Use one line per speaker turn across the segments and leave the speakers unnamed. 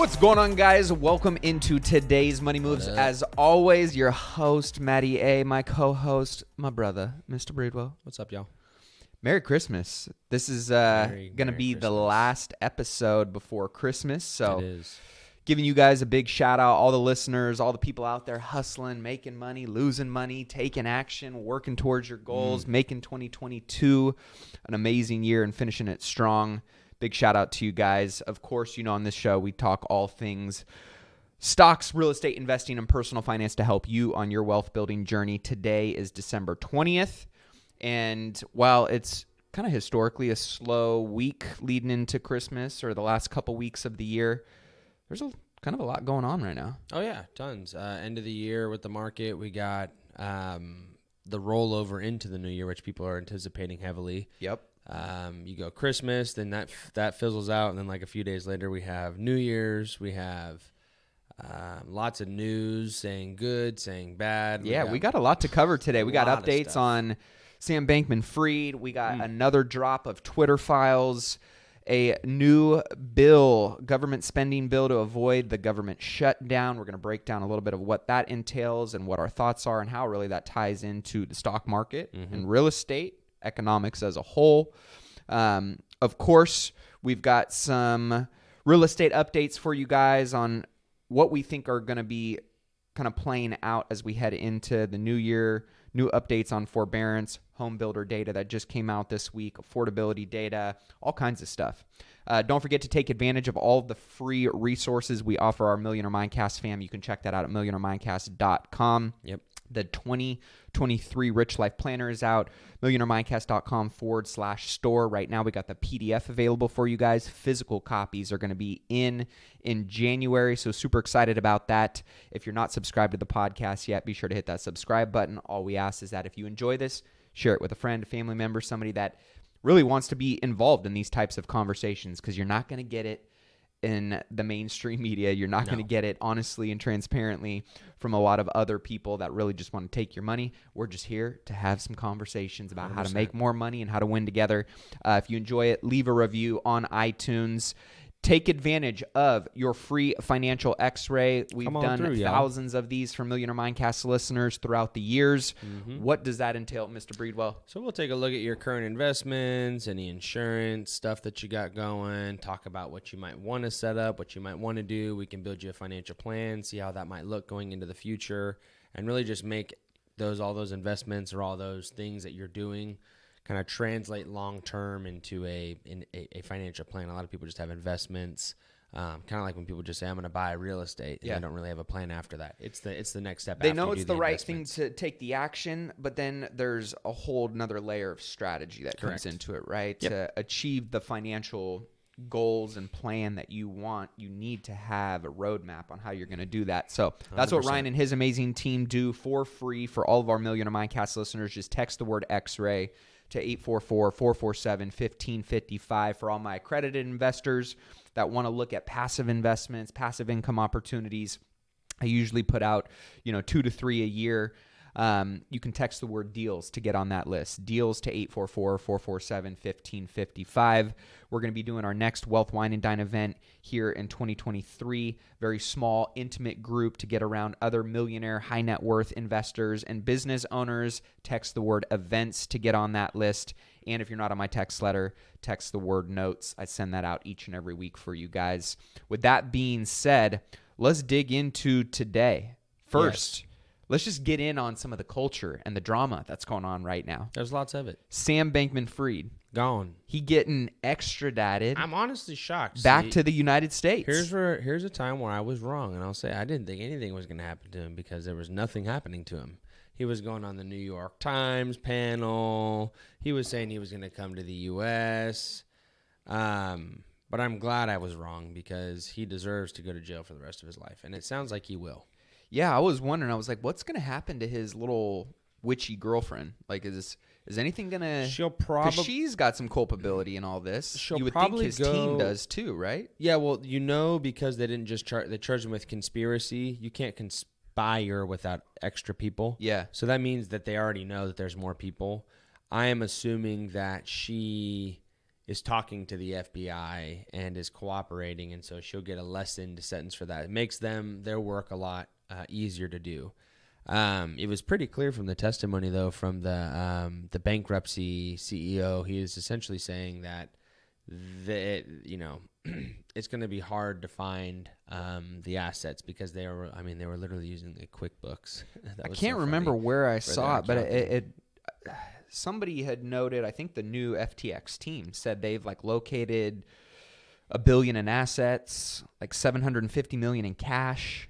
What's going on, guys? Welcome into today's Money Moves. As always, your host, Matty A., my co-host, my brother, Mr. Breedwell.
What's up, y'all?
Merry Christmas. This is going to be the last episode before Christmas, so
it is.
Giving you guys a big shout out, all the listeners, all the people out there hustling, making money, losing money, taking action, working towards your goals, making 2022 an amazing year and finishing it strong. Big shout out to you guys. Of course, you know, on this show, we talk all things stocks, real estate investing, and personal finance to help you on your wealth building journey. Today is December 20th. And while it's kind of historically a slow week leading into Christmas or the last couple weeks of the year, there's kind of a lot going on right now.
Oh, yeah, tons. End of the year with the market, we got the rollover into the new year, which people are anticipating heavily.
Yep.
You go Christmas, then that fizzles out, and then like a few days later, we have New Year's. We have lots of news saying good, saying bad.
We got a lot to cover today. We got updates on Sam Bankman-Fried. We got another drop of Twitter files. A new bill, government spending bill to avoid the government shutdown. We're going to break down a little bit of what that entails and what our thoughts are and how really that ties into the stock market and real estate, economics as a whole. Of course, we've got some real estate updates for you guys on what we think are going to be kind of playing out as we head into the new year. New updates on forbearance, home builder data that just came out this week, affordability data, all kinds of stuff. Don't forget to take advantage of all of the free resources we offer our Millionaire Mindcast fam. You can check that out at millionairemindcast.com.
Yep.
The 2023 Rich Life Planner is out. millionairemindcast.com/store. Right now, we got the PDF available for you guys. Physical copies are going to be in January, so super excited about that. If you're not subscribed to the podcast yet, be sure to hit that subscribe button. All we ask is that if you enjoy this, share it with a friend, a family member, somebody that really wants to be involved in these types of conversations, because you're not going to get it in the mainstream media. You're not going to get it honestly and transparently from a lot of other people that really just want to take your money. We're just here to have some conversations about
100%.
how to make more money and how to win together. If you enjoy it, leave a review on iTunes. Take advantage of your free financial X-ray. We've done thousands of these for Millionaire Mindcast listeners throughout the years. What does that entail, Mr. Breedwell?
So we'll take a look at your current investments, any insurance, stuff that you got going, talk about what you might want to set up, what you might want to do. We can build you a financial plan, see how that might look going into the future, and really just make all those investments or all those things that you're doing kind of translate long-term into a financial plan. A lot of people just have investments, kind of like when people just say, I'm going to buy real estate, and they don't really have a plan after that. It's the next step.
They know it's the right thing to take the action, but then there's a whole another layer of strategy that comes into it, right?
Yep.
To achieve the financial goals and plan that you want, you need to have a roadmap on how you're going to do that. So that's 100%. What Ryan and his amazing team do for free for all of our Millionaire Mindcast listeners. Just text the word X-Ray to 844-447-1555 for all my accredited investors that want to look at passive investments, passive income opportunities. I usually put out, 2 to 3 a year. You can text the word deals to get on that list. Deals to 844-447-1555. We're going to be doing our next Wealth, Wine, and Dine event here in 2023. Very small, intimate group to get around other millionaire, high net worth investors and business owners. Text the word events to get on that list. And if you're not on my text letter, text the word notes. I send that out each and every week for you guys. With that being said, let's dig into today. First, let's just get in on some of the culture and the drama that's going on right now.
There's lots of it.
Sam Bankman-Fried.
Gone.
He getting extradited.
I'm honestly shocked.
Back to the United States.
Here's a time where I was wrong, and I'll say I didn't think anything was going to happen to him because there was nothing happening to him. He was going on the New York Times panel. He was saying he was going to come to the U.S., but I'm glad I was wrong because he deserves to go to jail for the rest of his life, and it sounds like he will.
Yeah, I was wondering. I was like, what's going to happen to his little witchy girlfriend? Like, is anything going to...
She'll probably...
Because she's got some culpability in all this.
She'll
you would
probably
think his team does too, right?
Yeah, well, because they didn't just they charged him with conspiracy. You can't conspire without extra people.
Yeah.
So that means that they already know that there's more people. I am assuming that she is talking to the FBI and is cooperating, and so she'll get a lessened sentence for that. It makes their work a lot easier to do. It was pretty clear from the testimony, though, from the bankruptcy CEO. He is essentially saying that it's going to be hard to find the assets because they were literally using the QuickBooks.
I can't remember where I saw it, but it somebody had noted, I think the new FTX team said they've like located $1 billion in assets, like $750 million in cash.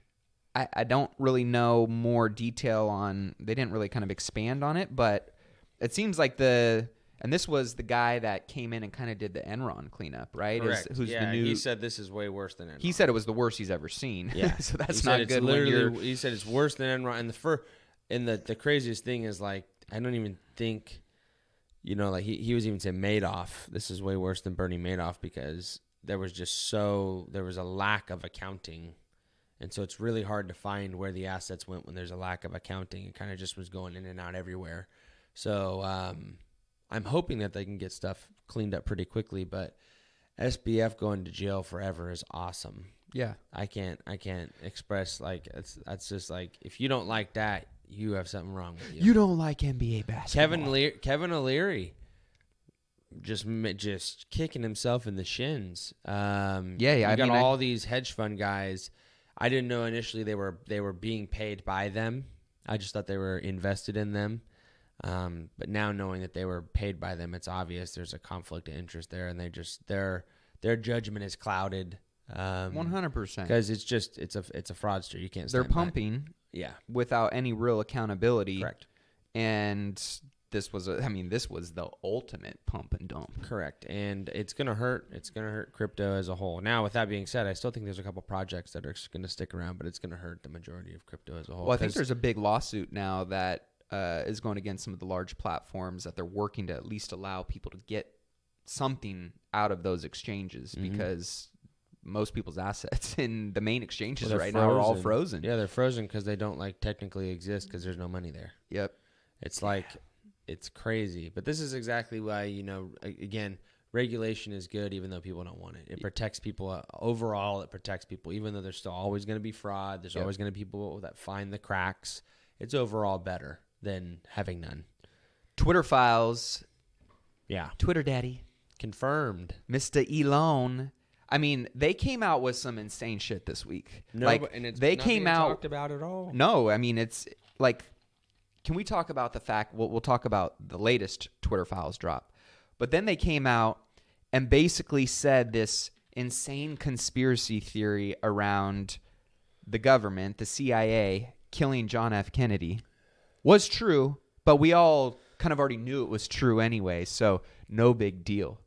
I don't really know more detail on, they didn't really kind of expand on it, but it seems like and this was the guy that came in and kind of did the Enron cleanup, right?
Correct. He said this is way worse than Enron.
He said it was the worst he's ever seen.
Yeah.
So that's not good.
He said it's worse than Enron. And the craziest thing is, like, I don't even think, like he was even saying Madoff. This is way worse than Bernie Madoff because there was a lack of accounting. And so it's really hard to find where the assets went when there's a lack of accounting. It kind of just was going in and out everywhere. So I'm hoping that they can get stuff cleaned up pretty quickly. But SBF going to jail forever is awesome.
Yeah,
I can't express, like, that's just like, if you don't like that, you have something wrong with you.
You don't like NBA basketball.
Kevin O'Leary just kicking himself in the shins. You got all these hedge fund guys. I didn't know initially they were being paid by them. I just thought they were invested in them. But now knowing that they were paid by them, it's obvious there's a conflict of interest there, and their judgment is clouded.
100%.
Because it's a fraudster. You can't.
They're pumping.
Yeah.
Without any real accountability.
Correct.
And this was the ultimate pump and dump.
Correct. And it's going to hurt. It's going to hurt crypto as a whole. Now, with that being said, I still think there's a couple projects that are going to stick around, but it's going to hurt the majority of crypto as a whole.
Well, I think there's a big lawsuit now that is going against some of the large platforms that they're working to at least allow people to get something out of those exchanges because most people's assets in the main exchanges now are all frozen.
Yeah, they're frozen because they don't technically exist because there's no money there.
Yep.
It's it's crazy. But this is exactly why, again, regulation is good even though people don't want it. It protects people. Overall, it protects people. Even though there's still always going to be fraud, there's always going to be people that find the cracks. It's overall better than having none.
Twitter files.
Yeah.
Twitter daddy.
Confirmed.
Mr. Elon. I mean, they came out with some insane shit this week.
No, and it's
they
not
came
being
out
talked about at all.
No, I mean, it's like, can we talk about the fact? We'll talk about the latest Twitter files drop, but then they came out and basically said this insane conspiracy theory around the government, the CIA, killing John F. Kennedy was true, but we all kind of already knew it was true anyway, so no big deal.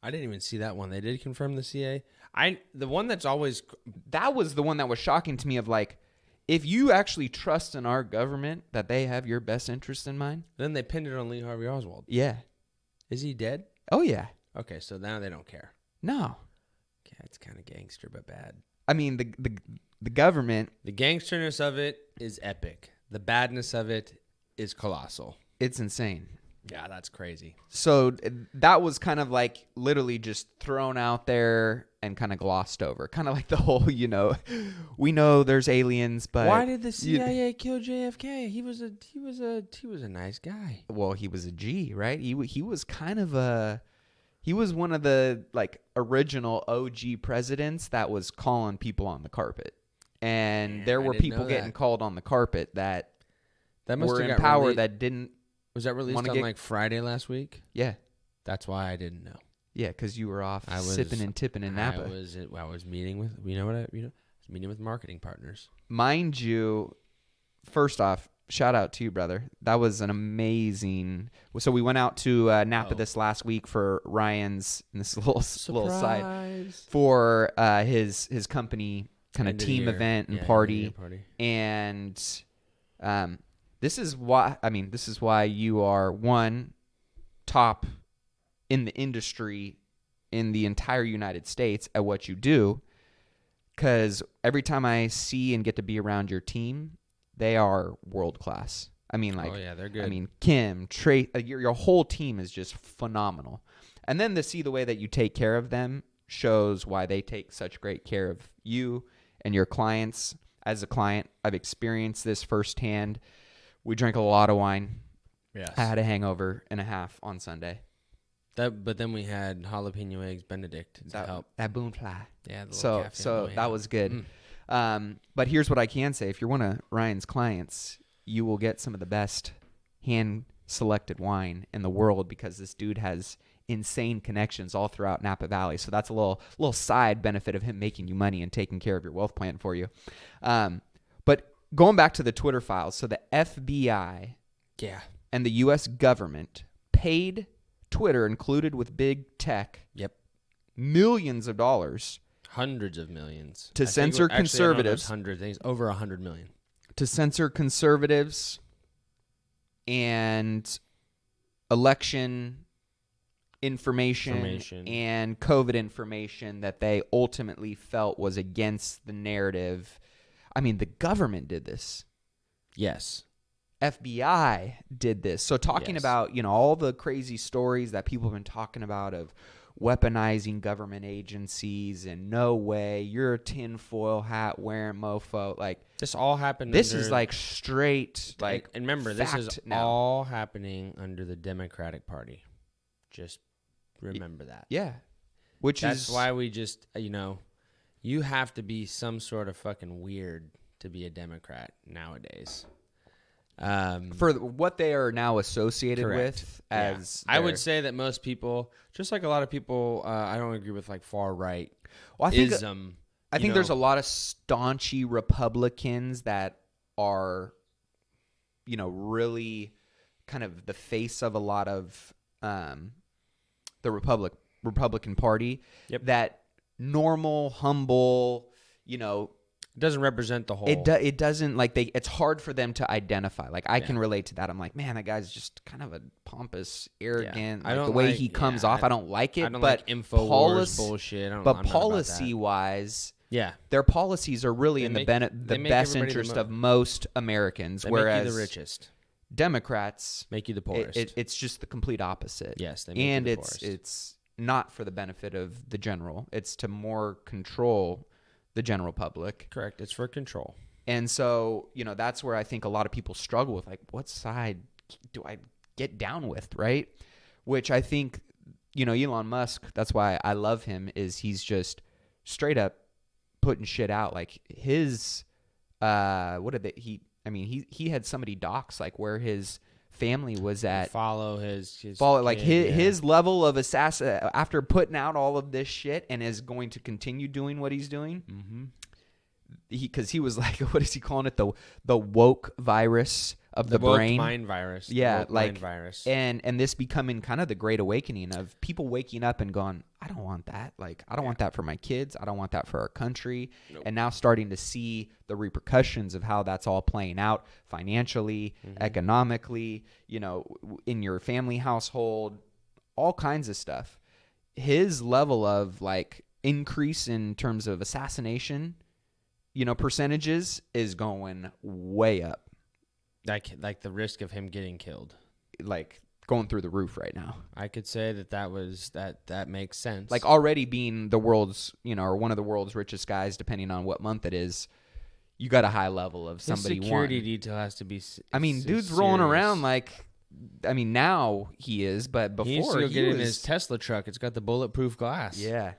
I didn't even see that one. They did confirm the CIA. The one that's always...
That was the one that was shocking to me of like, if you actually trust in our government that they have your best interest in mind.
Then they pinned it on Lee Harvey Oswald.
Yeah.
Is he dead?
Oh, yeah.
Okay, so now they don't care.
No.
Yeah, it's kind of gangster, but bad.
I mean, the government...
The gangsterness of it is epic. The badness of it is colossal.
It's insane.
Yeah, that's crazy.
So that was kind of like literally just thrown out there and kind of glossed over. Kind of like the whole, we know there's aliens, but
why did the CIA kill JFK? He was a nice guy.
Well, he was a G, right? He was kind of he was one of the original OG presidents that was calling people on the carpet. And there were people getting called on the carpet that were in power that didn't.
Was that released on Friday last week?
Yeah.
That's why I didn't know.
Yeah, because you were off sipping and tipping in Napa.
I was meeting with, I was meeting with marketing partners.
Mind you, first off, shout out to you, brother. That was an amazing. So we went out to Napa this last week for Ryan's, and this little side, for his company kind of team event and party. And this is why you are one top in the industry in the entire United States at what you do. Because every time I see and get to be around your team, they are world class. I mean,
oh yeah, they're good.
I mean, Kim, Trey, your whole team is just phenomenal. And then to see the way that you take care of them shows why they take such great care of you and your clients. As a client, I've experienced this firsthand. We drank a lot of wine.
Yes.
I had a hangover and a half on Sunday.
But then we had jalapeno eggs Benedict to help.
That boom fly.
Yeah. The
So that was good. But here's what I can say. If you're one of Ryan's clients, you will get some of the best hand-selected wine in the world because this dude has insane connections all throughout Napa Valley. So that's a little side benefit of him making you money and taking care of your wealth plan for you. But going back to the Twitter files, so the FBI and the U.S. government paid Twitter, included with big tech, millions of dollars.
Hundreds of millions.
To censor conservatives.
Hundreds things, over 100 million.
To censor conservatives and election information and COVID information that they ultimately felt was against the narrative. I mean, the government did this.
Yes.
FBI did this. So talking about, all the crazy stories that people have been talking about of weaponizing government agencies and no way, you're a tinfoil hat wearing mofo. Like,
this all happened.
This is like straight, like,
and remember, this is all happening under the Democratic Party. Just remember that.
Yeah.
That's why we just, you have to be some sort of fucking weird to be a Democrat nowadays.
For what they are now associated with as
I would say that most people, just like a lot of people, I don't agree with like far right.
Well, I think there's a lot of staunchy Republicans that are, really kind of the face of a lot of the Republican Party. That normal, humble,
it doesn't represent the whole.
It doesn't, like, it's hard for them to identify. Like, I can relate to that. I'm like, man, that guy's just kind of a pompous, arrogant. Like, the way he comes off, I don't like it.
I don't
but
like InfoWars bullshit.
But policy-wise, their policies are really the best interest of most Americans.
They
whereas
make you the richest.
Democrats
make you the poorest.
It's just the complete opposite.
Yes, they make you the poorest.
It's not for the benefit of the general. It's to more control the general public.
Correct. It's for control.
And so, that's where I think a lot of people struggle with, like, what side do I get down with, right? Which I think, Elon Musk, that's why I love him, is he's just straight up putting shit out. Like, his, he had somebody dox, like, where his family was at. His level of assassin after putting out all of this shit and is going to continue doing what he's doing.
Mm-hmm.
Because he was like, what is he calling it? The woke virus of the brain.
Woke mind virus.
Yeah,
mind virus.
And this becoming kind of the great awakening of people waking up and going, I don't want that. Like, I don't want that for my kids. I don't want that for our country. Nope. And now starting to see the repercussions of how that's all playing out financially, economically, in your family household, all kinds of stuff. His level of, like, increase in terms of assassination, percentages is going way up.
Like the risk of him getting killed.
Like, going through the roof right now.
I could say that makes sense.
Like, already being the world's, or one of the world's richest guys, depending on what month it is, you got a high level of somebody.
His security detail has to be.
Dude's rolling around like. Now he is, but before
he used to go get in his Tesla truck. It's got the bulletproof glass.
Yeah,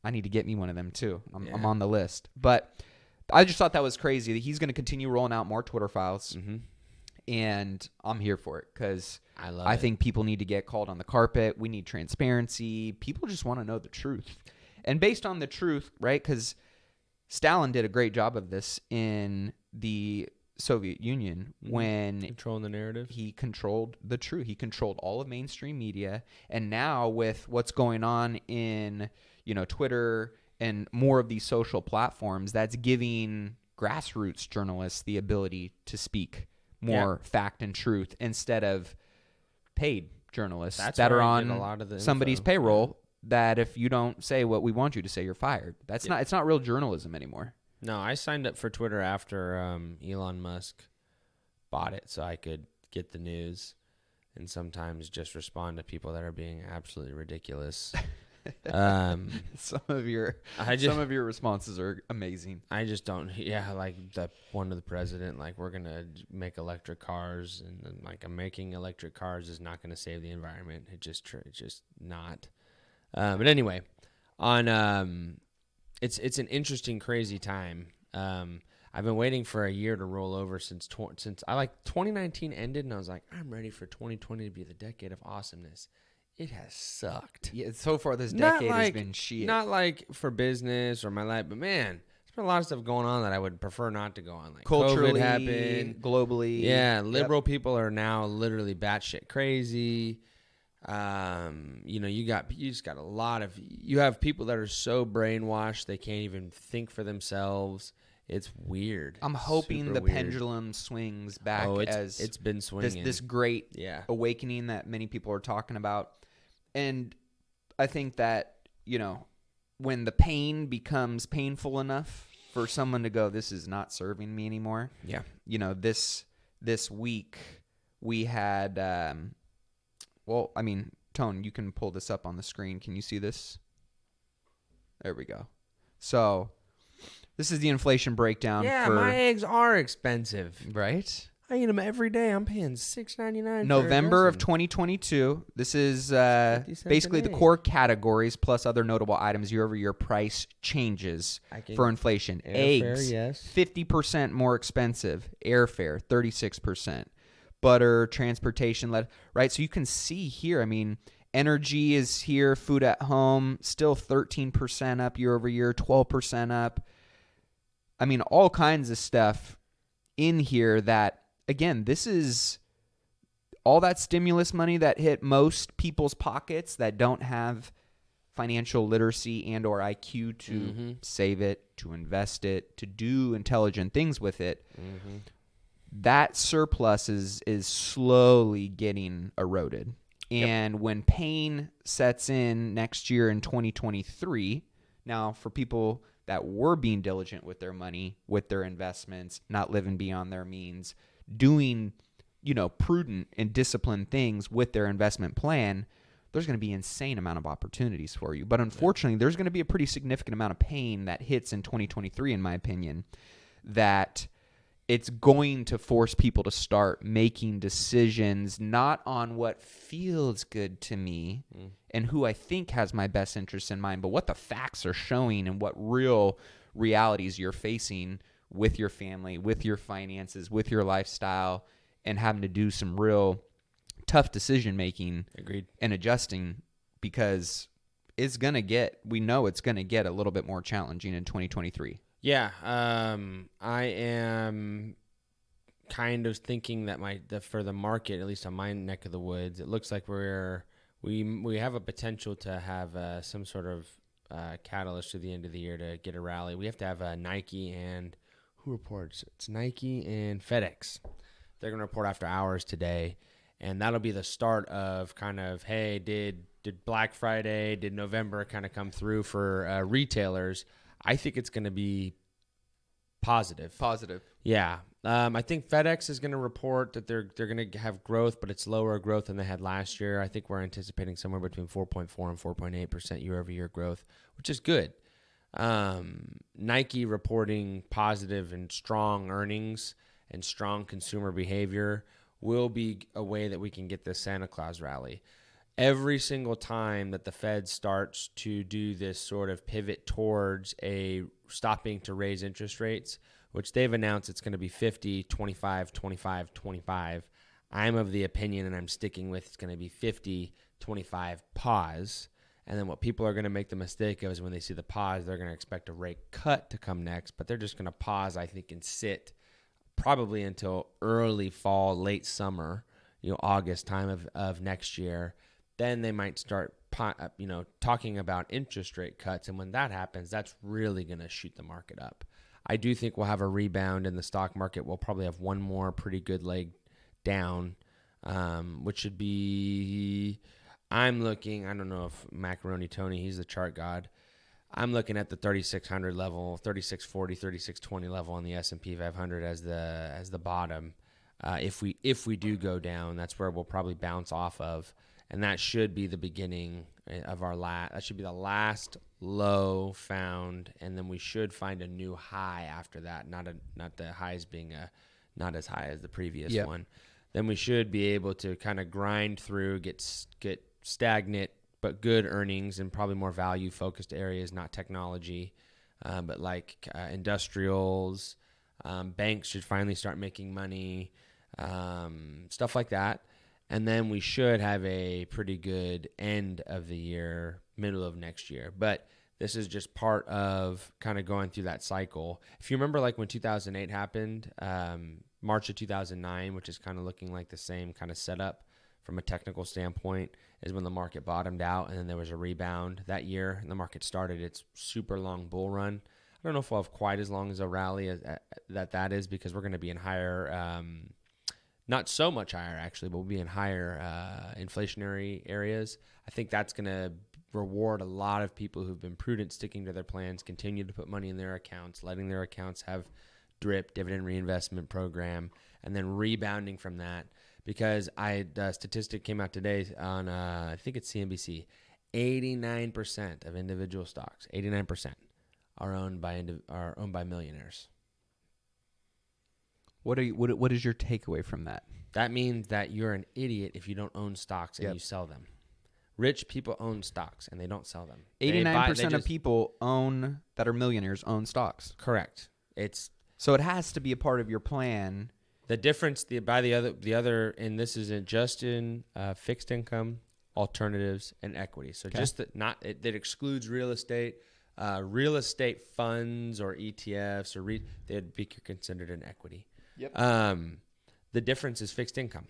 I need to get me one of them too. I'm on the list, but I just thought that was crazy that he's going to continue rolling out more Twitter files, and I'm here for it because I think people need to get called on the carpet. We need transparency. People just want to know the truth, and based on the truth, right? Because Stalin did a great job of this in the Soviet Union when
controlling the narrative.
He controlled the truth. He controlled all of mainstream media, and now with what's going on in Twitter and more of these social platforms, that's giving grassroots journalists the ability to speak more fact and truth instead of paid journalists that are on somebody's payroll. That if you don't say what we want you to say, you're fired. It's not real journalism anymore.
No, I signed up for Twitter after Elon Musk bought it so I could get the news. and sometimes just respond to people that are being absolutely ridiculous.
Some of your responses are amazing.
I just don't. Yeah, like the one to the president. Like, we're gonna make electric cars, and then, like, I'm making electric cars is not gonna save the environment. It's just not. But anyway, on it's an interesting, crazy time. I've been waiting for a year to roll over since 2019 ended, and I was like, I'm ready for 2020 to be the decade of awesomeness. It has sucked.
Yeah, so far this decade has been shit.
Not like for business or my life, but man, there's been a lot of stuff going on that I would prefer not to go on. Like
culturally,
COVID happened,
globally.
Yeah, liberal people are now literally batshit crazy. You have people that are so brainwashed they can't even think for themselves. It's weird.
I'm hoping the pendulum swings back.
It's been swinging.
This great awakening that many people are talking about. And I think that, when the pain becomes painful enough for someone to go, this is not serving me anymore.
Yeah.
This week we had, Tone, you can pull this up on the screen. Can you see this? There we go. So this is the inflation breakdown.
Yeah, my eggs are expensive.
Right?
I eat them every day. I'm paying $6.99.
November of 2022. This is basically the core categories plus other notable items year-over-year price changes for inflation. Eggs,
yes.
50% more expensive. Airfare, 36%. Butter, transportation, right? So you can see here, energy is here. Food at home, still 13% up year-over-year, 12% up. All kinds of stuff in here that, again, this is all that stimulus money that hit most people's pockets that don't have financial literacy and or IQ to save it, to invest it, to do intelligent things with it. Mm-hmm. That surplus is slowly getting eroded. And when pain sets in next year in 2023, now for people that were being diligent with their money, with their investments, not living beyond their means, doing, prudent and disciplined things with their investment plan, there's going to be an insane amount of opportunities for you. But unfortunately, there's going to be a pretty significant amount of pain that hits in 2023, in my opinion, that it's going to force people to start making decisions not on what feels good to me and who I think has my best interest in mind, but what the facts are showing and what real realities you're facing with your family, with your finances, with your lifestyle, and having to do some real tough decision making.
Agreed.
And adjusting, because we know it's going to get a little bit more challenging in 2023.
Yeah, I am kind of thinking that for the market, at least on my neck of the woods, it looks like we have a potential to have some sort of catalyst to the end of the year to get a rally. We have to have Nike and who reports? It's Nike and FedEx. They're going to report after hours today, and that'll be the start of kind of, hey, did Black Friday, did November kind of come through for retailers? I think it's going to be positive. Yeah. I think FedEx is going to report that they're going to have growth, but it's lower growth than they had last year. I think we're anticipating somewhere between 4.4 and 4.8% year-over-year growth, which is good. Nike reporting positive and strong earnings and strong consumer behavior will be a way that we can get this Santa Claus rally. Every single time that the Fed starts to do this sort of pivot towards stopping to raise interest rates, which they've announced it's going to be 50, 25, 25, 25. I'm of the opinion, and I'm sticking with, it's going to be 50, 25, pause. And then what people are going to make the mistake of is when they see the pause, they're going to expect a rate cut to come next, but they're just going to pause, I think, and sit probably until early fall, late summer, August time of next year. Then they might start, talking about interest rate cuts. And when that happens, that's really going to shoot the market up. I do think we'll have a rebound in the stock market. We'll probably have one more pretty good leg down, which should be, I'm looking, I don't know if Macaroni Tony, he's the chart god. I'm looking at the 3,600 level, 3,640, 3,620 level on the S&P 500 as the bottom. If we do go down, that's where we'll probably bounce off of, and that should be the beginning of our that should be the last low found, and then we should find a new high after that. Not the highs being not as high as the previous one. Then we should be able to kind of grind through, get stagnant but good earnings and probably more value focused areas, not technology, but like industrials. Banks should finally start making money, stuff like that. And then we should have a pretty good end of the year, middle of next year. But this is just part of kind of going through that cycle. If you remember, like when 2008 happened, March of 2009, which is kind of looking like the same kind of setup from a technical standpoint, is when the market bottomed out and then there was a rebound that year and the market started its super long bull run. I don't know if we'll have quite as long as a rally as that is, because we're going to be in higher, not so much higher actually, but we'll be in higher inflationary areas. I think that's going to reward a lot of people who've been prudent, sticking to their plans, continue to put money in their accounts, letting their accounts have DRIP, dividend reinvestment program, and then rebounding from that. Because a statistic came out today on, I think it's CNBC, 89% of individual stocks, 89%. Are owned by millionaires.
What is your takeaway from that?
That means that you're an idiot if you don't own stocks and you sell them. Rich people own stocks and they don't sell them.
89% of people that are millionaires own stocks.
Correct.
So it has to be a part of your plan.
The difference the other, and this isn't just in fixed income, alternatives, and equity. So just that excludes real estate. Real estate funds or ETFs they'd be considered an equity.
Yep.
The difference is fixed income,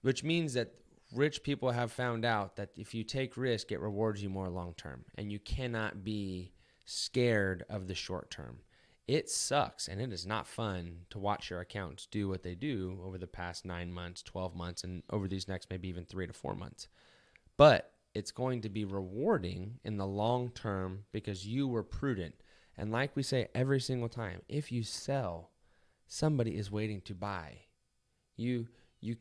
which means that rich people have found out that if you take risk, it rewards you more long term, and you cannot be scared of the short term. It sucks, and it is not fun to watch your accounts do what they do over the past 9 months, 12 months, and over these next maybe even 3 to 4 months. But it's going to be rewarding in the long term because you were prudent. And like we say every single time, if you sell, somebody is waiting to buy. You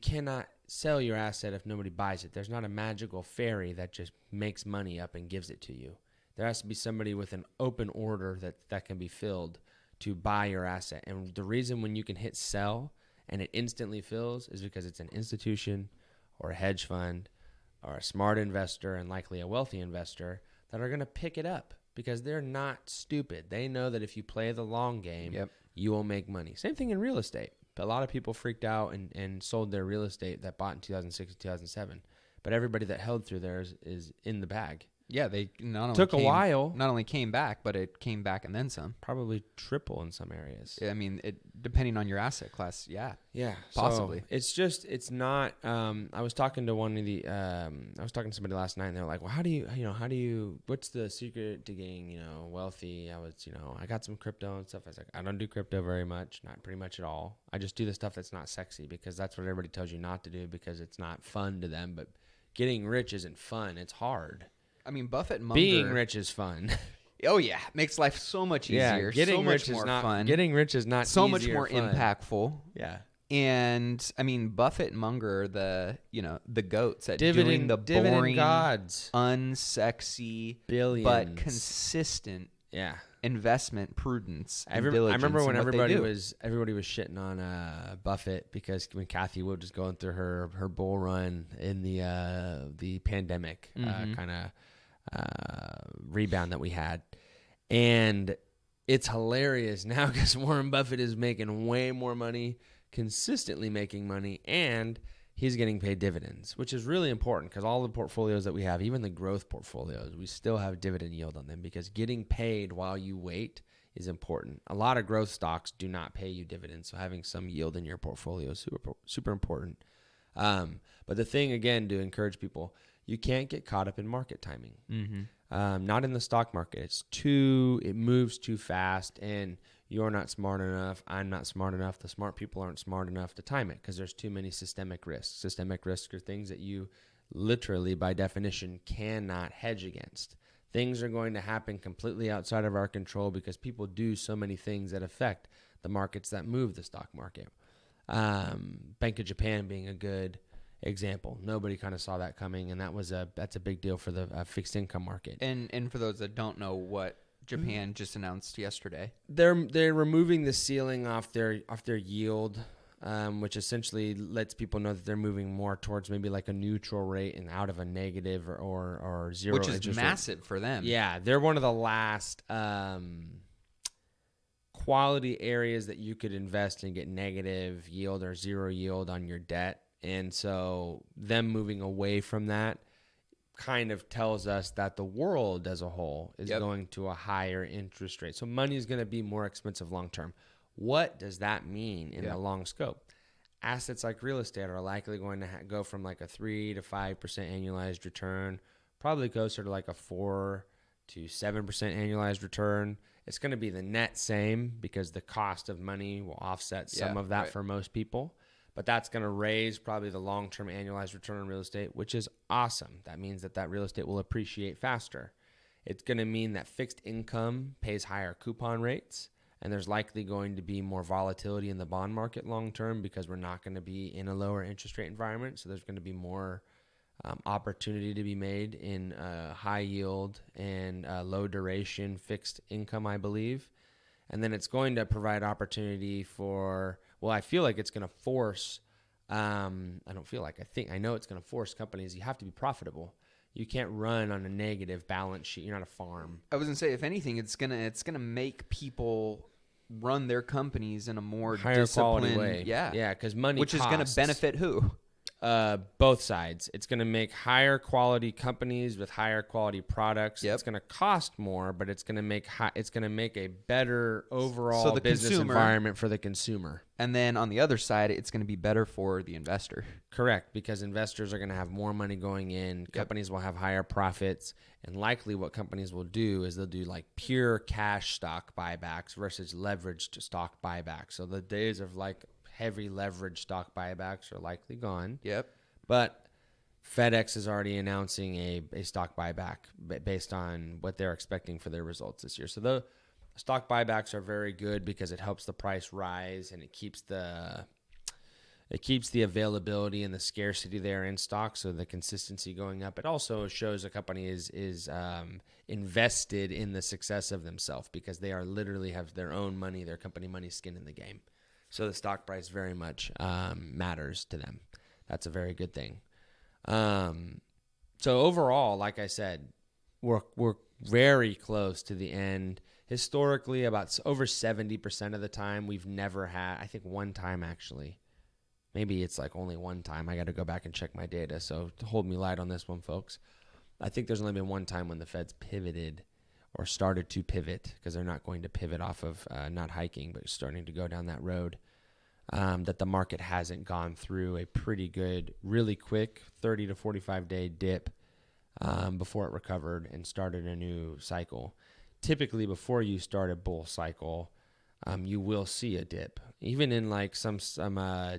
cannot sell your asset if nobody buys it. There's not a magical fairy that just makes money up and gives it to you. There has to be somebody with an open order that can be filled to buy your asset. And the reason when you can hit sell and it instantly fills is because it's an institution or a hedge fund or a smart investor and likely a wealthy investor that are going to pick it up because they're not stupid. They know that if you play the long game, you will make money. Same thing in real estate. But a lot of people freaked out and sold their real estate that bought in 2006 and 2007. But everybody that held through there is in the bag.
Yeah, they
took a while.
Not only came back, but it came back and then some.
Probably triple in some areas.
I mean, depending on your asset class, yeah, possibly.
So it's not. I was talking to somebody last night, and they were like, "Well, how do you? What's the secret to getting wealthy?" I got some crypto and stuff. I was like, I don't do crypto very much, not pretty much at all. I just do the stuff that's not sexy because that's what everybody tells you not to do because it's not fun to them. But getting rich isn't fun; it's hard.
I mean, Buffett Munger.
Being rich is fun.
Oh yeah, makes life so much easier.
Getting
so
rich
much more
is not
fun.
Getting rich is not
so
easier
much more
fun.
Impactful.
Yeah.
And I mean, Buffett and Munger, the goats at
doing
the boring,
gods,
unsexy,
billions,
but consistent, investment prudence. And diligence. I remember when
everybody was shitting on Buffett because when Cathie Wood was going through her bull run in the pandemic kind of rebound that we had, and it's hilarious now because Warren Buffett is making way more money, consistently making money, and he's getting paid dividends, which is really important because all the portfolios that we have, even the growth portfolios, we still have dividend yield on them because getting paid while you wait is important. A lot of growth stocks do not pay you dividends, so having some yield in your portfolio is super important. But the thing, again, to encourage people, you can't get caught up in market timing. Not in the stock market. It moves too fast, and you're not smart enough. I'm not smart enough. The smart people aren't smart enough to time it because there's too many systemic risks. Systemic risks are things that you literally, by definition, cannot hedge against. Things are going to happen completely outside of our control because people do so many things that affect the markets that move the stock market. Bank of Japan being a good example. Nobody kind of saw that coming, and that's a big deal for the fixed income market.
And for those that don't know what Japan just announced yesterday,
they're removing the ceiling off their yield, which essentially lets people know that they're moving more towards maybe like a neutral rate and out of a negative or zero,
which is
interest
massive
rate.
for them.
Yeah, they're one of the last quality areas that you could invest and get negative yield or zero yield on your debt. And so them moving away from that kind of tells us that the world as a whole is going to a higher interest rate. So money is going to be more expensive long term. What does that mean in the long scope? Assets like real estate are likely going to go from like a 3 to 5% annualized return, probably closer to like a 4 to 7% annualized return. It's going to be the net same because the cost of money will offset some of that for most people. But that's going to raise probably the long-term annualized return on real estate, which is awesome. That means that real estate will appreciate faster. It's going to mean that fixed income pays higher coupon rates, and there's likely going to be more volatility in the bond market long-term because we're not going to be in a lower interest rate environment. So there's going to be more opportunity to be made in high yield and low duration fixed income, I believe. And then it's going to provide opportunity for, well, I feel like it's going to force, I know it's going to force companies, you have to be profitable. You can't run on a negative balance sheet. You're not a farm.
I was going to say, if anything, it's gonna make people run their companies in a more
higher quality
disciplined
way. Yeah, because money
which
costs.
is going to benefit who?
Both sides. It's going to make higher quality companies with higher quality products. It's going to cost more, but it's going to make a better overall business environment for the consumer.
And then on the other side, it's going to be better for the investor.
Correct, because investors are going to have more money going in. Companies will have higher profits, and likely what companies will do is they'll do like pure cash stock buybacks versus leveraged stock buybacks. So the days of like heavy leverage stock buybacks are likely gone. But FedEx is already announcing a stock buyback based on what they're expecting for their results this year. So the stock buybacks are very good because it helps the price rise and it keeps the availability and the scarcity there in stock, so the consistency going up. It also shows a company is invested in the success of themselves because they are literally have their own money, their company money, skin in the game. So the stock price very much matters to them. That's a very good thing. So overall, like I said, we're very close to the end. Historically, about over 70% of the time, we've never had, I think one time actually. Maybe it's like only one time. I got to go back and check my data. So hold me light on this one, folks. I think there's only been one time when the Fed's pivoted or started to pivot, because they're not going to pivot off of not hiking, but starting to go down that road, that the market hasn't gone through a pretty good, really quick 30 to 45 day dip before it recovered and started a new cycle. Typically, before you start a bull cycle, you will see a dip. Even in like some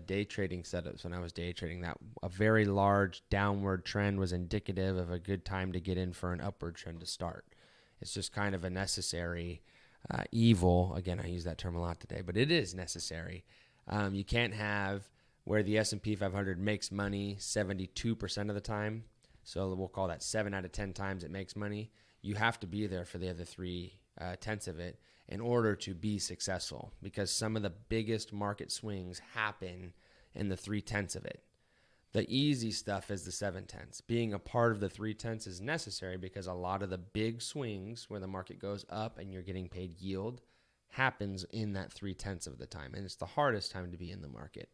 day trading setups, when I was day trading, that a very large downward trend was indicative of a good time to get in for an upward trend to start. It's just kind of a necessary evil. Again, I use that term a lot today, but it is necessary. You can't have where the S&P 500 makes money 72% of the time. So we'll call that 7 out of 10 times it makes money. You have to be there for the other 3/10 of it in order to be successful, because some of the biggest market swings happen in the 3/10 of it. The easy stuff is the 7/10. Being a part of the 3/10 is necessary because a lot of the big swings where the market goes up and you're getting paid yield happens in that 3/10 of the time. And it's the hardest time to be in the market.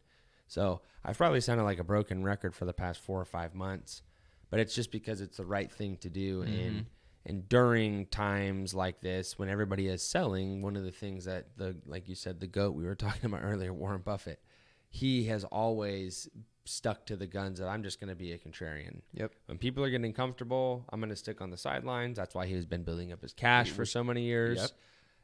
So I've probably sounded like a broken record for the past 4 or 5 months, but it's just because it's the right thing to do.
Mm-hmm.
And during times like this, when everybody is selling, one of the things that like you said, the GOAT we were talking about earlier, Warren Buffett, he has always stuck to the guns that I'm just going to be a contrarian. When people are getting comfortable, I'm going to stick on the sidelines. That's why he's been building up his cash for so many years.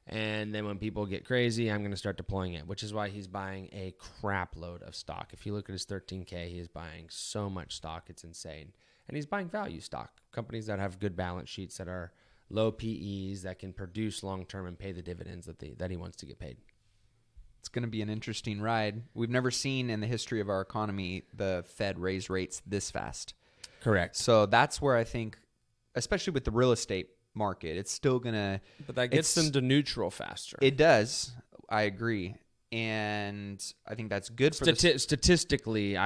And then when people get crazy, I'm going to start deploying it, which is why he's buying a crap load of stock. If you look at his 13K, he is buying so much stock. It's insane. And he's buying value stock, companies that have good balance sheets, that are low PEs, that can produce long-term and pay the dividends that he wants to get paid.
It's going to be an interesting ride. We've never seen in the history of our economy the Fed raise rates this fast.
Correct.
So that's where I think, especially with the real estate market, it's still going to...
But that gets them to neutral faster.
It does. I agree. And I think that's good for
statistically,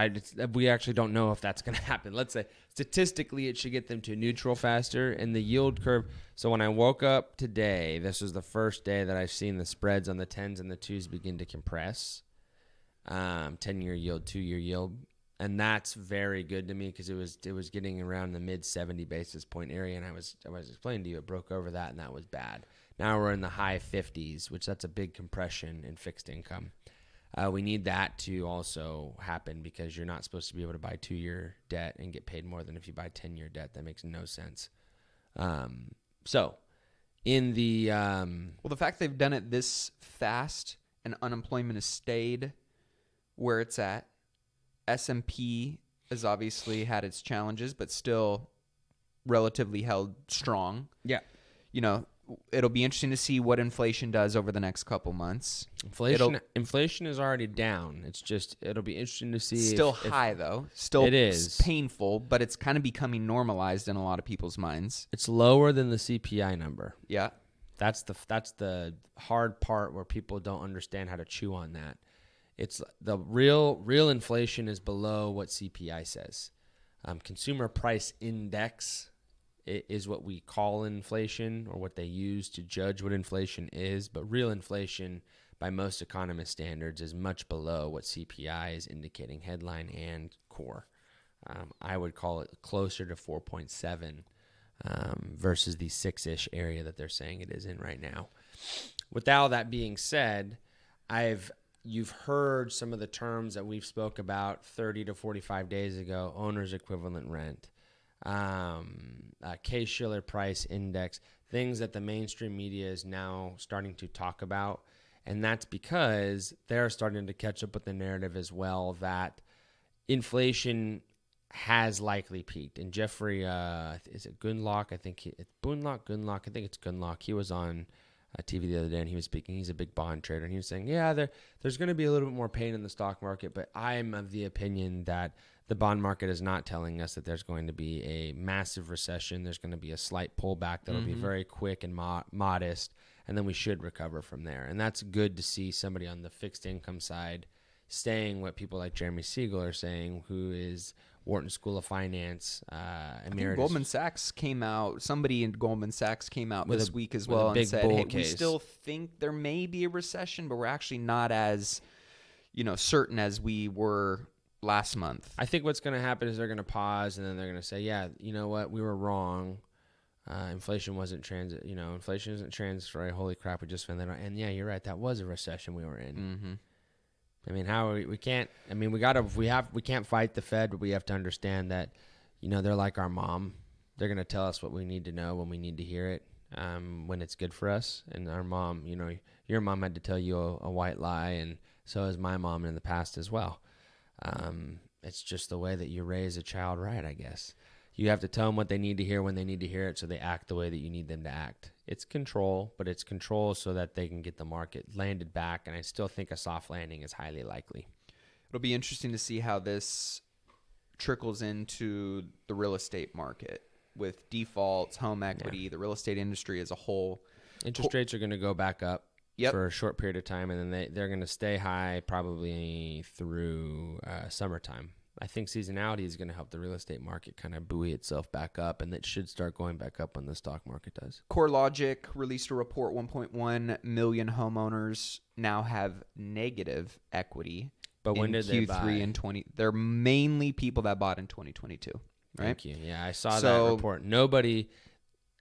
we actually don't know if that's going to happen. Let's say statistically it should get them to neutral faster. And the yield curve, so when I woke up today, this was the first day that I've seen the spreads on the 10s and the 2s begin to compress. 10-year yield, 2-year yield. And that's very good to me because it was getting around the mid 70 basis point area. And I was explaining to you, it broke over that, and that was bad. Now we're in the high 50s, which that's a big compression in fixed income. We need that to also happen because you're not supposed to be able to buy 2-year debt and get paid more than if you buy 10-year debt. That makes no sense. So in the...
well, the fact they've done it this fast and unemployment has stayed where it's at. S&P has obviously had its challenges, but still relatively held strong.
Yeah.
You know, it'll be interesting to see what inflation does over the next couple months.
Inflation is already down. It's just it'll be interesting to see.
Still high though. Still
it is
painful, but it's kind of becoming normalized in a lot of people's minds.
It's lower than the CPI number.
Yeah.
That's the hard part where people don't understand how to chew on that. It's the real inflation is below what CPI says. Consumer price index is what we call inflation, or what they use to judge what inflation is. But real inflation, by most economist standards, is much below what CPI is indicating, headline and core. I would call it closer to 4.7 versus the 6-ish area that they're saying it is in right now. With all that being said, you've heard some of the terms that we've spoke about 30 to 45 days ago: owner's equivalent rent, Case-Shiller price index, things that the mainstream media is now starting to talk about. And that's because they're starting to catch up with the narrative as well that inflation has likely peaked. And Jeffrey, is it Gundlach? I think it's Gundlach. I think it's Gundlach. He was on TV the other day, and he was speaking. He's a big bond trader, and he was saying, yeah, there's going to be a little bit more pain in the stock market, but I'm of the opinion that the bond market is not telling us that there's going to be a massive recession. There's going to be a slight pullback that'll be very quick and modest, and then we should recover from there. And that's good to see somebody on the fixed income side saying what people like Jeremy Siegel are saying, who is Wharton School of Finance emeritus.
Goldman Sachs came out. Somebody in Goldman Sachs came out this week as well and said, "Hey, we still think there may be a recession, but we're actually not as, certain as we were last month."
I think what's going to happen is they're going to pause, and then they're going to say, "Yeah, you know what? We were wrong. Inflation wasn't inflation isn't transitory. Holy crap, we just found that out. And yeah, you're right. That was a recession we were in."
Mm-hmm.
I mean, we can't. I mean, we can't fight the Fed, but we have to understand that, they're like our mom. They're gonna tell us what we need to know when we need to hear it, when it's good for us. And our mom, your mom had to tell you a white lie, and so has my mom in the past as well. It's just the way that you raise a child, right? I guess you have to tell them what they need to hear when they need to hear it, so they act the way that you need them to act. It's control, but it's control so that they can get the market landed back, and I still think a soft landing is highly likely.
It'll be interesting to see how this trickles into the real estate market with defaults, home equity, the real estate industry as a whole.
Interest rates are going to go back up for a short period of time, and then they're going to stay high probably through summertime. I think seasonality is going to help the real estate market kind of buoy itself back up, and it should start going back up when the stock market does.
CoreLogic released a report: 1.1 million homeowners now have negative equity.
But when did they buy?
And 20. They're mainly people that bought in 2022. Right?
Thank you. Yeah, I saw that report. Nobody,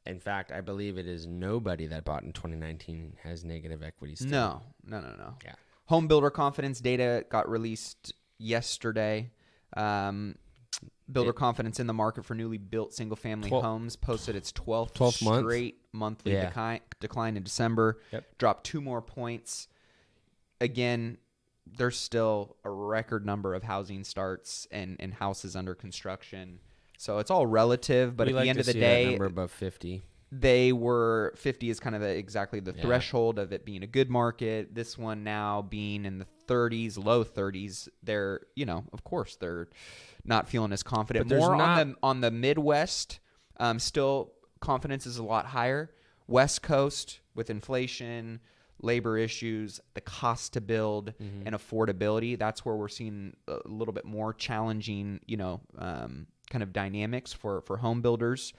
in fact, I believe it is nobody that bought in 2019 has negative equity still.
No.
Yeah.
Home builder confidence data got released yesterday. Builder confidence in the market for newly built single-family homes posted its 12th straight monthly decline in December. Dropped 2 more points. Again, there's still a record number of housing starts and houses under construction. So it's all relative, but at the end of the day,
that number above 50.
they were 50 is kind of exactly the threshold of it being a good market. This one now being in the 30s, low 30s, they're, of course they're not feeling as confident. More on the Midwest, still confidence is a lot higher. West Coast with inflation, labor issues, the cost to build, and affordability, that's where we're seeing a little bit more challenging, kind of dynamics for home builders.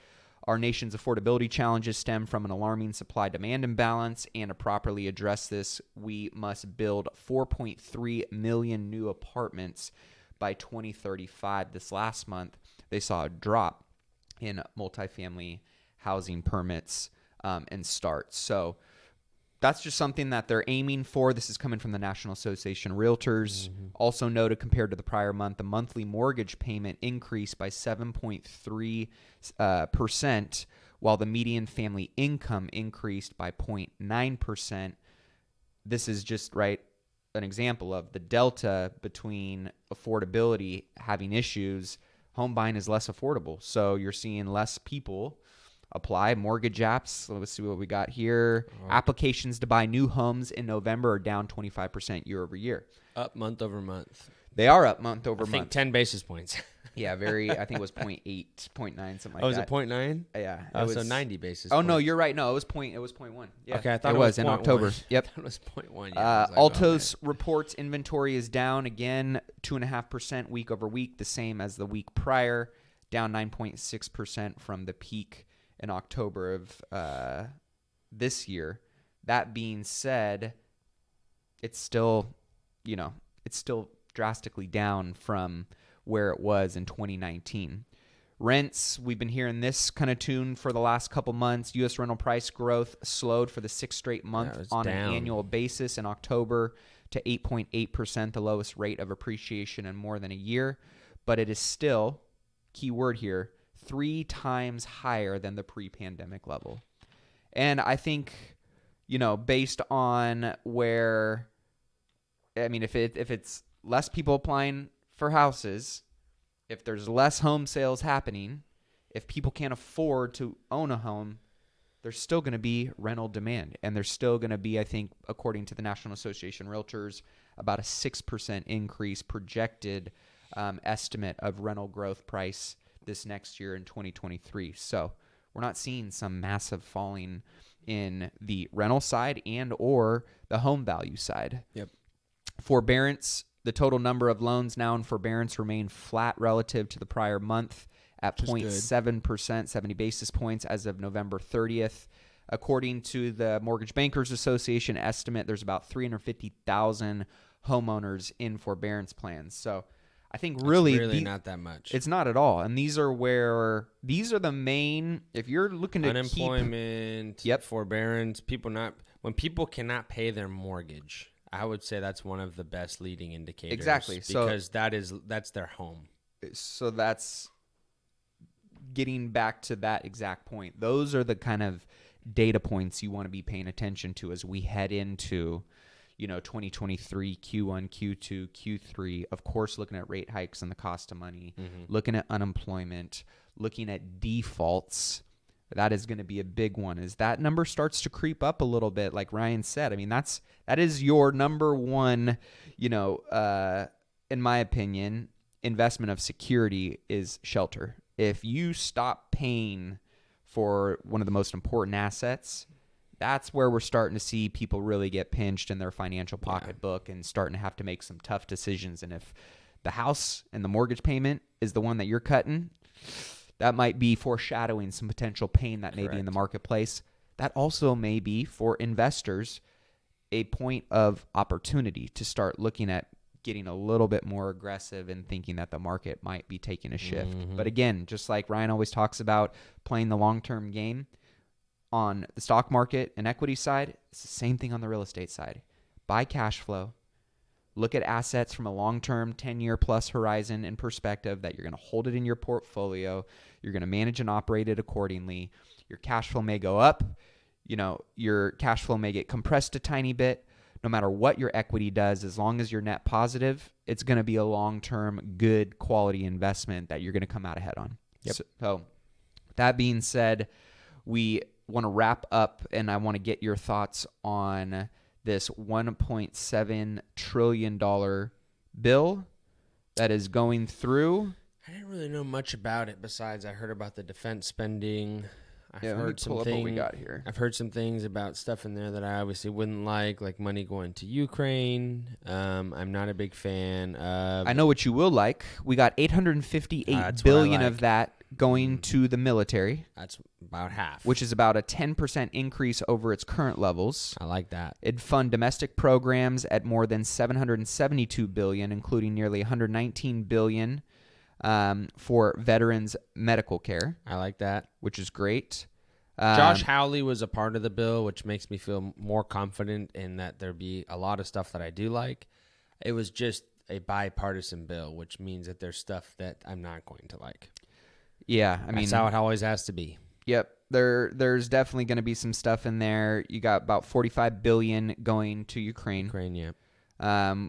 Our nation's affordability challenges stem from an alarming supply-demand imbalance, and to properly address this, we must build 4.3 million new apartments by 2035. This last month, they saw a drop in multifamily housing permits and starts. So that's just something that they're aiming for. This is coming from the National Association of Realtors. Also noted, compared to the prior month, the monthly mortgage payment increased by 7.3%, while the median family income increased by 0.9%. This is just an example of the delta between affordability having issues. Home buying is less affordable. So you're seeing less people apply. Mortgage apps, let's see what we got here. Applications to buy new homes in November are down 25% year over year.
Up month over month.
They are up month over month.
I think 10 basis points.
Yeah, I think it was 0.8, 0.9, something like that.
Oh, was it 0.9?
Yeah.
It was, so 90 basis
points.
Oh,
no, you're right. No, it was 0.1. Yeah.
Okay, I thought it was
in October. Yep.
It was 0.1. Yeah,
Altos reports inventory is down again, 2.5% week over week, the same as the week prior, down 9.6% from the peak in October of this year. That being said, it's still drastically down from where it was in 2019. Rents, we've been hearing this kind of tune for the last couple months. U.S. rental price growth slowed for the sixth straight month on an annual basis in October to 8.8%, the lowest rate of appreciation in more than a year. But it is still, key word here, 3 times higher than the pre-pandemic level. And I think, based on where, if it's less people applying for houses, if there's less home sales happening, if people can't afford to own a home, there's still going to be rental demand. And there's still going to be, I think, according to the National Association of Realtors, about a 6% increase projected estimate of rental growth price this next year in 2023. So we're not seeing some massive falling in the rental side and or the home value side.
Yep.
Forbearance, the total number of loans now in forbearance remain flat relative to the prior month at 0.7%, 70 basis points as of November 30th. According to the Mortgage Bankers Association estimate, there's about 350,000 homeowners in forbearance plans. So I think really
not that much.
It's not at all. And these are the main, if you're looking to
unemployment, forbearance, when people cannot pay their mortgage, I would say that's one of the best leading indicators.
Exactly.
Because that's their home.
So that's getting back to that exact point. Those are the kind of data points you want to be paying attention to as we head into 2023, Q1, Q2, Q3, of course, looking at rate hikes and the cost of money, looking at unemployment, looking at defaults. That is going to be a big one. As that number starts to creep up a little bit, like Ryan said, that is your number one, in my opinion, investment of security is shelter. If you stop paying for one of the most important assets, that's where we're starting to see people really get pinched in their financial pocketbook and starting to have to make some tough decisions. And if the house and the mortgage payment is the one that you're cutting, that might be foreshadowing some potential pain that may be in the marketplace. That also may be, for investors, a point of opportunity to start looking at getting a little bit more aggressive and thinking that the market might be taking a shift. But again, just like Ryan always talks about playing the long-term game, on the stock market and equity side, it's the same thing on the real estate side. Buy cash flow. Look at assets from a long-term 10-year plus horizon in perspective that you're going to hold it in your portfolio. You're going to manage and operate it accordingly. Your cash flow may go up. Your cash flow may get compressed a tiny bit. No matter what your equity does, as long as you're net positive, it's going to be a long-term, good quality investment that you're going to come out ahead on.
Yep.
So that being said, we want to wrap up, and I want to get your thoughts on this $1.7 trillion bill that is going through.
I didn't really know much about it besides I heard about the defense spending. I've heard
what we got here.
I've heard some things about stuff in there that I obviously wouldn't like money going to Ukraine. I'm not a big fan of.
I know what you will like. We got $858 billion of that going to the military.
That's about half,
which is about a 10% increase over its current levels.
I like that.
It'd fund domestic programs at more than $772 billion, including nearly $119 billion for veterans' medical care.
I like that,
which is great.
Josh Hawley was a part of the bill, which makes me feel more confident in that there'd be a lot of stuff that I do like. It was just a bipartisan bill, which means that there's stuff that I'm not going to like.
Yeah, I mean,
that's how it always has to be.
Yep, there's definitely going to be some stuff in there. You got about $45 billion going to Ukraine.
Yeah.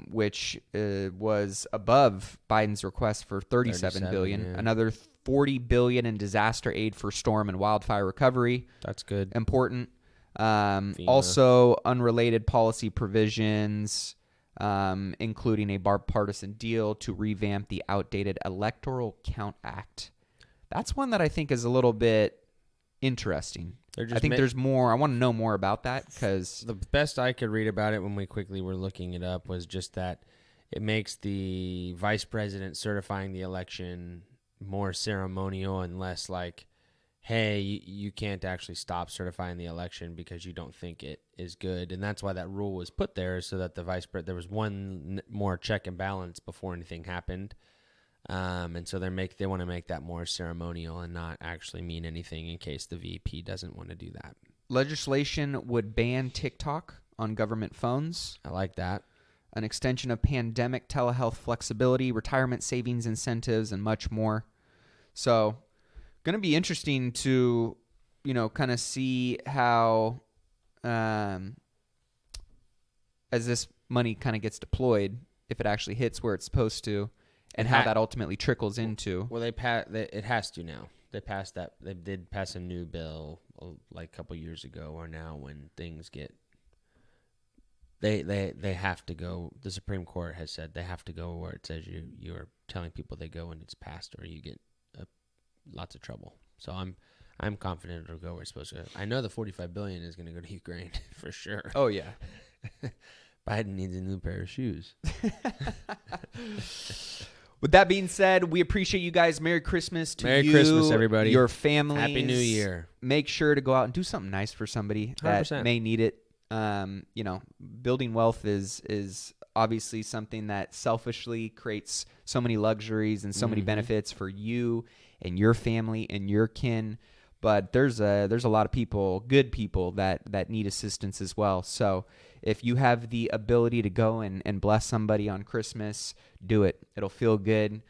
Which was above Biden's request for $37 billion.
Yeah.
Another $40 billion in disaster aid for storm and wildfire recovery.
That's good.
Important. Also, unrelated policy provisions, including a bipartisan deal to revamp the outdated Electoral Count Act. That's one that I think is a little bit interesting. I think there's more. I want to know more about that because
the best I could read about it when we quickly were looking it up was just that it makes the vice president certifying the election more ceremonial and less like, hey, you can't actually stop certifying the election because you don't think it is good. And that's why that rule was put there, so that the vice president, there was one more check and balance before anything happened. And so they want to make that more ceremonial and not actually mean anything in case the VP doesn't want to do that.
Legislation would ban TikTok on government phones.
I like that.
An extension of pandemic telehealth flexibility, retirement savings incentives, and much more. So, going to be interesting to, kind of see how, as this money kind of gets deployed, if it actually hits where it's supposed to. And how that ultimately trickles into.
Well, it has to now. They passed that. They did pass a new bill like a couple years ago, or now when things get. They have to go. The Supreme Court has said they have to go where it says you are telling people they go and it's passed, or you get lots of trouble. So I'm confident it'll go where it's supposed to go. I know the $45 billion is going to go to Ukraine for sure.
Oh yeah.
Biden needs a new pair of shoes.
With that being said, we appreciate you guys. Merry Christmas to you.
Merry Christmas, everybody.
Your families.
Happy New Year.
Make sure to go out and do something nice for somebody
100%.
that may need it. Building wealth is obviously something that selfishly creates so many luxuries and so many benefits for you and your family and your kin. But there's a lot of people, good people, that need assistance as well. So if you have the ability to go and bless somebody on Christmas, do it. It'll feel good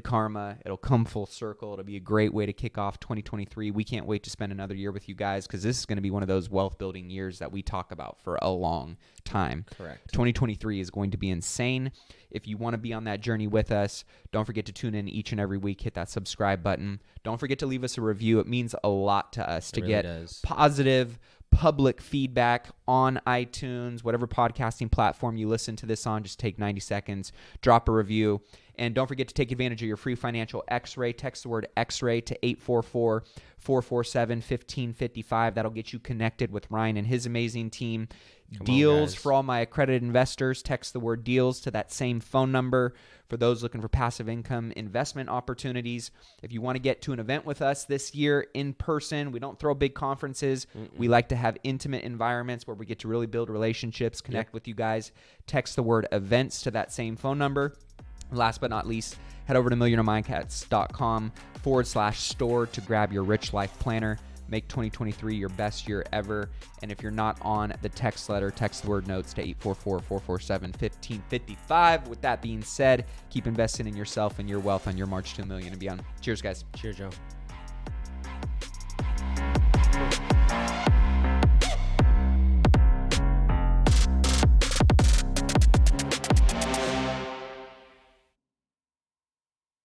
karma. It'll come full circle. It'll be a great way to kick off 2023. We can't wait to spend another year with you guys because this is going to be one of those wealth-building years that we talk about for a long time.
Correct.
2023 is going to be insane. If you want to be on that journey with us, don't forget to tune in each and every week. Hit that subscribe button. Don't forget to leave us a review. It means a lot to us to get positive public feedback on iTunes, whatever podcasting platform you listen to this on. Just take 90 seconds, drop a review. And don't forget to take advantage of your free financial X-Ray. Text the word X-Ray to 844-447-1555. That'll get you connected with Ryan and his amazing team. Deals for all my accredited investors. Text the word deals to that same phone number for those looking for passive income investment opportunities. If you want to get to an event with us this year in person, we don't throw big conferences. We like to have intimate environments where we get to really build relationships, connect with you guys. Text the word events to that same phone number. Last but not least, head over to millionairemindcast.com/store to grab your Rich Life Planner. Make 2023 your best year ever. And if you're not on the text letter, text the word notes to 844-447-1555. With that being said, keep investing in yourself and your wealth on your march to $1 million and beyond. Cheers, guys.
Cheers, Joe.